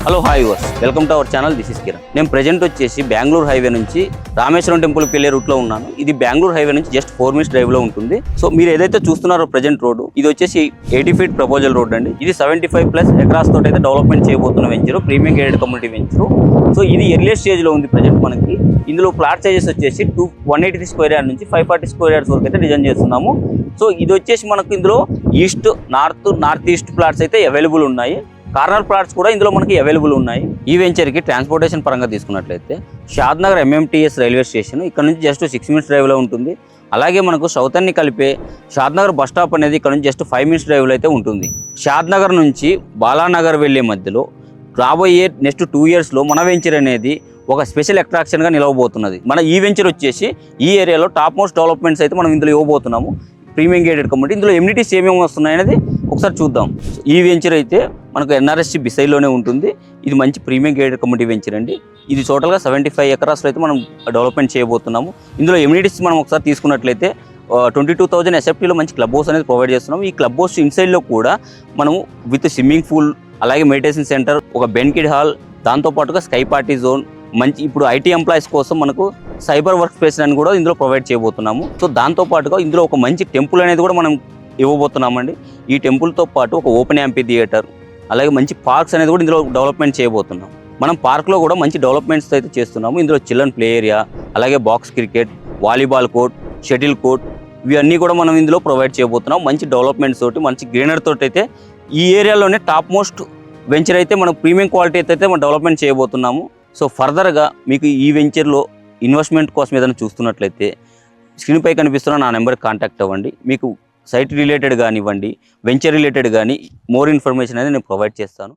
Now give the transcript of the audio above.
Hello hi viewers welcome to our channel. This is Kiran. నేను present వచ్చేసి Bengaluru highway నుంచి రామేశ్వరం టెంపుల్కి వెళ్ళే రూట్లో ఉన్నాను. ఇది బెంగళూరు హైవే నుంచి జస్ట్ 4 minutes డ్రైవ్ లో ఉంటుంది. సో మీరు ఏదైతే చూస్తున్నారో ప్రెజెంట్ రోడ్, ఇది వచ్చేసి 80 feet ప్రపోజల్ రోడ్ అండి. ఇది 75+ ఎకరాస్ తోటి అయితే డెవలప్మెంట్ చేయబోతున్న venture, premium gated community venture. So ఇది ఎర్లీ స్టేజ్ లో ఉంది ప్రెజెంట్ మనకి. ఇందులో ప్లాట్ సైజెస్ వచ్చేసి 183 స్క్వేర్ యార్డ్ నుంచి 540 స్క్వేర్ యార్డ్స్ వరకు అయితే డిజైన్ చేస్తున్నాము. సో ఇది వచ్చేసి మనకు ఇందులో ఈస్ట్, నార్త్ ఈస్ట్ ప్లాట్స్ అయితే అవైలబుల్ ఉన్నాయి. కార్నర్ ప్లాట్స్ కూడా ఇందులో మనకి అవైలబుల్ ఉన్నాయి. ఈ వెంచర్కి ట్రాన్స్పోర్టేషన్ పరంగా తీసుకున్నట్లయితే షాద్నగర్ MMTS రైల్వే స్టేషన్ ఇక్కడ నుంచి జస్ట్ 6 minutes డ్రైవ్లో ఉంటుంది. అలాగే మనకు సౌతర్ని కలిపే షాద్నగర్ బస్ స్టాప్ అనేది ఇక్కడ నుంచి జస్ట్ 5 minutes డ్రైవ్లో అయితే ఉంటుంది. షాద్నగర్ నుంచి బాలానగర్ వెళ్ళే మధ్యలో రాబోయే నెక్స్ట్ 2 yearsలో మన వెంచర్ అనేది ఒక స్పెషల్ అట్రాక్షన్గా నిలవబోతున్నది. మన ఈ వెంచర్ వచ్చేసి ఈ ఏరియాలో టాప్ మోస్ట్ డెవలప్మెంట్స్ అయితే మనం ఇందులో ఇవ్వబోతున్నాము. Premium gated community. ఇందులో ఎమ్యూనిటీస్ ఏమేమి వస్తున్నాయి అనేది ఒకసారి చూద్దాం. ఈ వెంచర్ అయితే మనకు NRSC బిసైడ్లోనే ఉంటుంది. ఇది మంచి ప్రీమియం గేటెడ్ కమ్యూనిటీ వెంచర్ అండి. ఇది టోటల్గా 75 acres అయితే మనం డెవలప్మెంట్ చేయబోతున్నాము. ఇందులో ఎమ్యూనిటీస్ మనం ఒకసారి తీసుకున్నట్లయితే 22,000 SFTలో మంచి క్లబ్ హౌస్ అనేది ప్రొవైడ్ చేస్తున్నాం. ఈ క్లబ్ హౌస్ ఇన్సైడ్లో కూడా మనము విత్ స్విమ్మింగ్ పూల్, అలాగే మెడిటేషన్ సెంటర్, ఒక బెన్కిడ్ హాల్, దాంతోపాటుగా స్కై పార్టీ జోన్, మంచి ఇప్పుడు IT ఎంప్లాయీస్ కోసం మనకు సైబర్ వర్క్ స్పేస్ అని కూడా ఇందులో ప్రొవైడ్ చేయబోతున్నాము. సో దాంతోపాటుగా ఇందులో ఒక మంచి టెంపుల్ అనేది కూడా మనం ఇవ్వబోతున్నామండి. ఈ టెంపుల్తో పాటు ఒక ఓపెన్ యాంపీ థియేటర్, అలాగే మంచి పార్క్స్ అనేది కూడా ఇందులో డెవలప్మెంట్ చేయబోతున్నాం. మనం పార్క్లో కూడా మంచి డెవలప్మెంట్స్ అయితే చేస్తున్నాము. ఇందులో చిల్డ్రన్ ప్లే ఏరియా, అలాగే box cricket, volleyball court, shuttle court, ఇవన్నీ కూడా మనం ఇందులో ప్రొవైడ్ చేయబోతున్నాం. మంచి డెవలప్మెంట్స్ తోటి, మంచి గ్రీనరీ తోటి అయితే ఈ ఏరియాలోనే టాప్ మోస్ట్ వెంచర్ అయితే మనం ప్రీమియం క్వాలిటీ అయితే మనం డెవలప్మెంట్ చేయబోతున్నాము. సో ఫర్దర్గా మీకు ఈ వెంచర్లో ఇన్వెస్ట్మెంట్ కోసం ఏదైనా చూస్తున్నట్లయితే స్క్రీన్పై కనిపిస్తున్న నా నెంబర్కి కాంటాక్ట్ అవ్వండి. మీకు సైట్ రిలేటెడ్ కానివ్వండి, వెంచర్ రిలేటెడ్ కానీ మోర్ ఇన్ఫర్మేషన్ అనేది నేను ప్రొవైడ్ చేస్తాను.